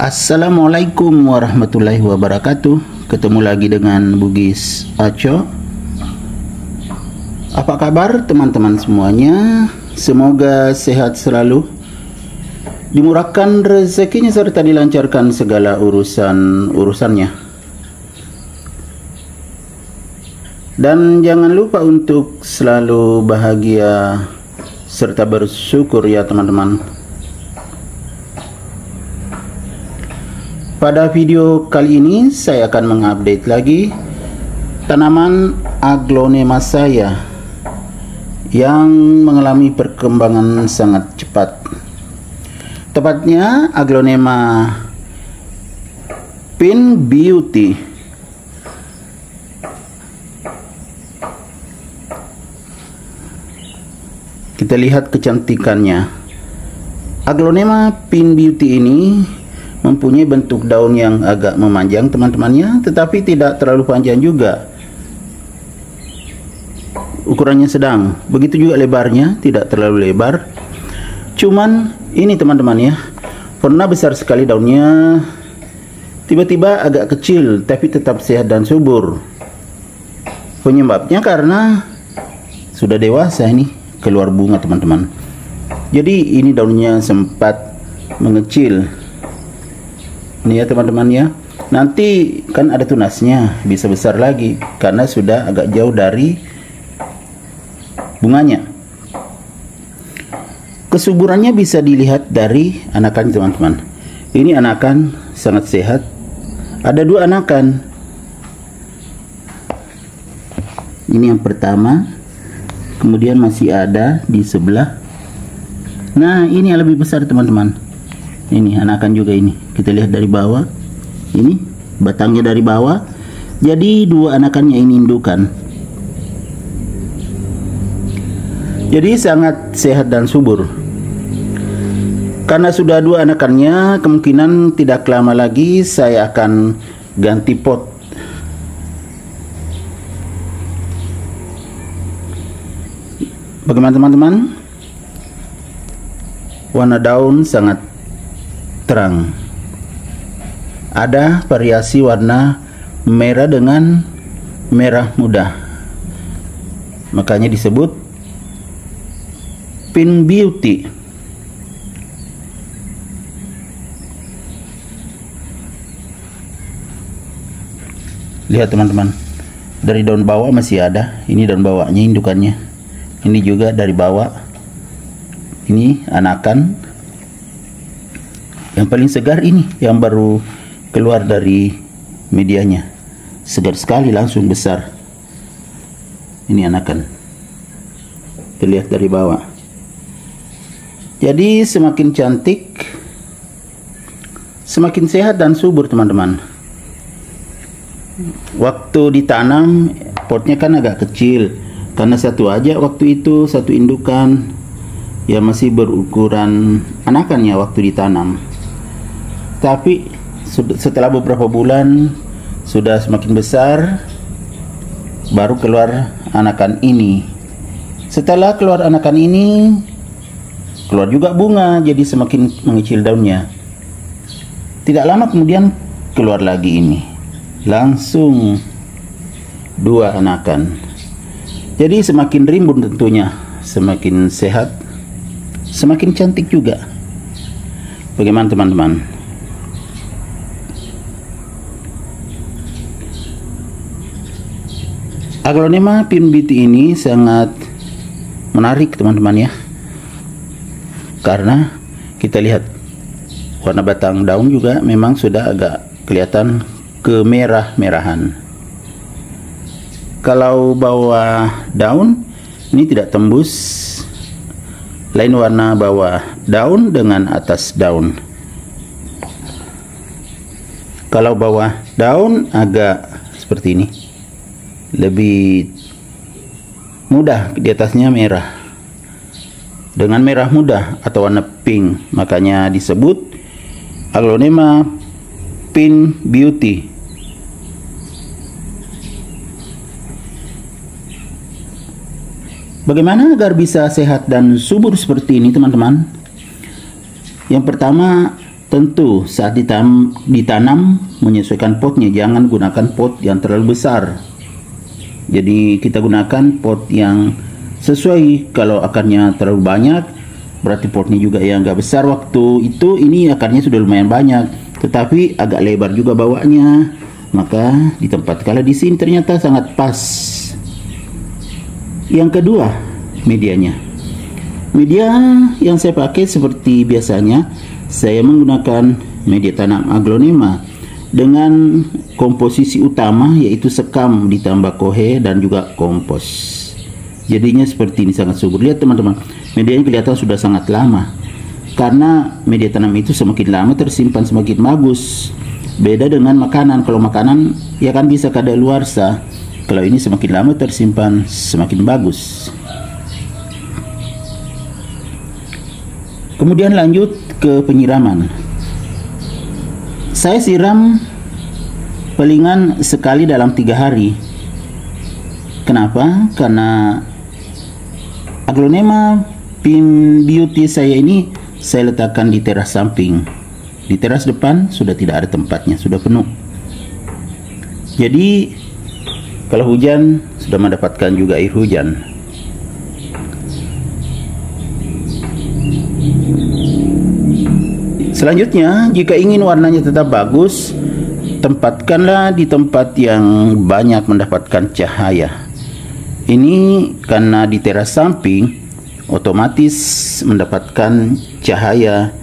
Assalamualaikum warahmatullahi wabarakatuh. Ketemu lagi dengan Bugis Aco. Apa kabar teman-teman semuanya? Semoga sehat selalu, dimurahkan rezekinya serta dilancarkan segala urusannya. Dan jangan lupa untuk selalu bahagia serta bersyukur ya teman-teman. Pada video kali ini saya akan mengupdate lagi tanaman aglonema saya yang mengalami perkembangan sangat cepat. Tepatnya aglonema Pink Beauty. Kita lihat kecantikannya. Aglonema Pink Beauty ini mempunyai bentuk daun yang agak memanjang teman-temannya, tetapi tidak terlalu panjang juga. Ukurannya sedang. Begitu juga lebarnya, tidak terlalu lebar. Cuman ini teman-teman ya, pernah besar sekali daunnya, tiba-tiba agak kecil tapi tetap sehat dan subur. Penyebabnya karena sudah dewasa ini, keluar bunga teman-teman. Jadi ini daunnya sempat mengecil. Ini ya teman-teman ya. Nanti kan ada tunasnya, bisa besar lagi karena sudah agak jauh dari bunganya. Kesuburannya bisa dilihat dari anakan teman-teman. Ini anakan sangat sehat. Ada dua anakan. Ini yang pertama, kemudian masih ada di sebelah. Nah, ini yang lebih besar teman-teman. Ini anakan juga ini. Kita lihat dari bawah. Ini batangnya dari bawah. Jadi dua anakannya ini indukan. Jadi sangat sehat dan subur. Karena sudah dua anakannya, kemungkinan tidak lama lagi saya akan ganti pot. Bagaimana teman-teman? Warna daun sangat terang. Ada variasi warna merah dengan merah muda. Makanya disebut Pink Beauty. Lihat teman-teman, dari daun bawah masih ada. Ini daun bawahnya, indukannya. Ini juga dari bawah. Ini anakan. Yang paling segar ini, yang baru keluar dari medianya. Segar sekali, langsung besar. Ini anakan. Terlihat dari bawah. Jadi semakin cantik, semakin sehat dan subur teman-teman. Waktu ditanam, potnya kan agak kecil. Karena satu aja waktu itu, satu indukan. Ya masih berukuran anakannya waktu ditanam. Tapi setelah beberapa bulan sudah semakin besar, baru keluar anakan ini. Setelah keluar anakan ini, keluar juga bunga, jadi semakin mengecil daunnya. Tidak lama kemudian keluar lagi ini. Langsung dua anakan. Jadi semakin rimbun tentunya, semakin sehat, semakin cantik juga. Bagaimana teman-teman? Aglonema Pink Beauty ini sangat menarik teman-teman ya. Karena kita lihat warna batang daun juga memang sudah agak kelihatan kemerah-merahan. Kalau bawah daun ini tidak tembus, lain warna bawah daun dengan atas daun. Kalau bawah daun agak seperti ini, lebih mudah, di atasnya merah dengan merah muda atau warna pink, makanya disebut aglonema Pink Beauty. Bagaimana agar bisa sehat dan subur seperti ini teman-teman? Yang pertama, Tentu saat ditanam menyesuaikan potnya, jangan gunakan pot yang terlalu besar. Jadi kita gunakan pot yang sesuai. Kalau akarnya terlalu banyak, berarti potnya juga yang agak besar. Waktu itu ini akarnya sudah lumayan banyak, tetapi agak lebar juga bawahnya. Maka ditempatkanlah di sini, ternyata sangat pas. Yang kedua, medianya. Media yang saya pakai seperti biasanya, saya menggunakan media tanam aglonema dengan komposisi utama yaitu sekam ditambah kohe dan juga kompos. Jadinya seperti ini, sangat subur. Lihat teman-teman, medianya kelihatan sudah sangat lama. Karena media tanam itu semakin lama tersimpan semakin bagus. Beda dengan makanan. Kalau makanan ya kan bisa kadaluarsa. Kalau ini semakin lama tersimpan semakin bagus. Kemudian lanjut ke penyiraman. Saya siram palingan sekali dalam 3 hari. Kenapa? Karena aglonema Pin Beauty saya ini saya letakkan di teras samping. Di teras depan sudah tidak ada tempatnya, sudah penuh. Jadi kalau hujan sudah mendapatkan juga air hujan. Selanjutnya, jika ingin warnanya tetap bagus, tempatkanlah di tempat yang banyak mendapatkan cahaya. Ini karena di teras samping otomatis mendapatkan cahaya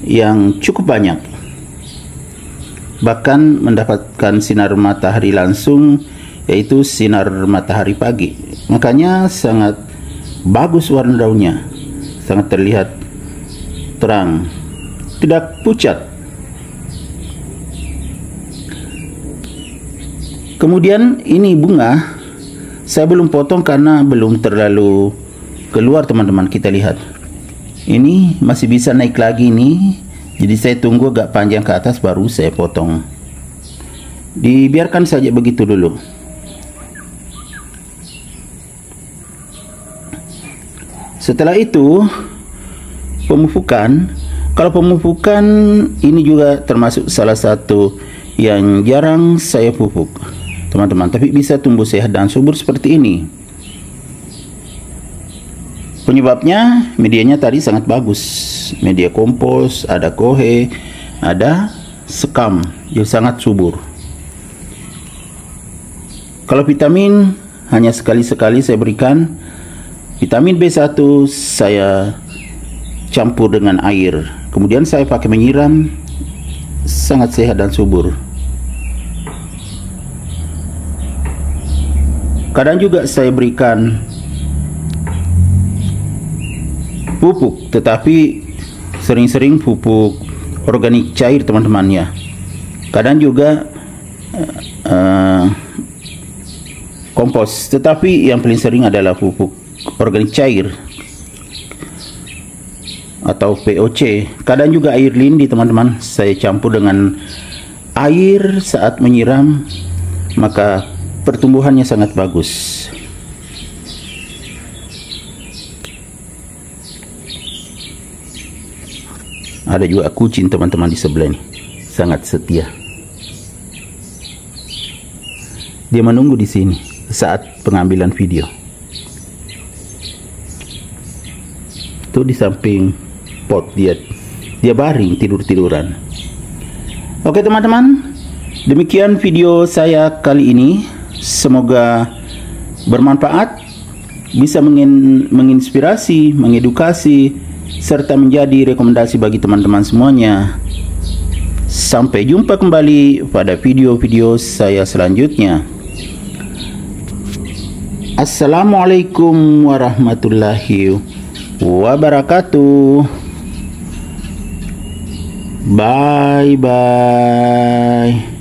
yang cukup banyak. Bahkan mendapatkan sinar matahari langsung, yaitu sinar matahari pagi. Makanya sangat bagus warna daunnya, sangat terlihat terang, tidak pucat. Kemudian ini bunga saya belum potong karena belum terlalu keluar teman-teman. Kita lihat ini masih bisa naik lagi nih, jadi saya tunggu agak panjang ke atas baru saya potong. Dibiarkan saja begitu dulu. Setelah itu pemupukan. Kalau pemupukan ini juga termasuk salah satu yang jarang saya pupuk teman-teman, tapi bisa tumbuh sehat dan subur seperti ini. Penyebabnya medianya tadi sangat bagus. Media kompos, ada kohe, ada sekam, jadi sangat subur. Kalau vitamin hanya sekali-sekali saya berikan. Vitamin B1 saya campur dengan air, kemudian saya pakai menyiram, sangat sehat dan subur. Kadang juga saya berikan pupuk, tetapi sering-sering pupuk organik cair teman-teman ya. Kadang juga kompos, tetapi yang paling sering adalah pupuk organik cair atau POC. Kadang juga air lindi teman-teman, saya campur dengan air saat menyiram, maka pertumbuhannya sangat bagus. Ada juga kucing teman-teman di sebelah ini, sangat setia. Dia menunggu di sini saat pengambilan video. Itu di samping pot dia baring tidur-tiduran. Oke teman-teman, demikian video saya kali ini. Semoga bermanfaat, bisa menginspirasi, mengedukasi, serta menjadi rekomendasi bagi teman-teman semuanya. Sampai jumpa kembali pada video-video saya selanjutnya. Assalamualaikum warahmatullahi wabarakatuh. Bye bye.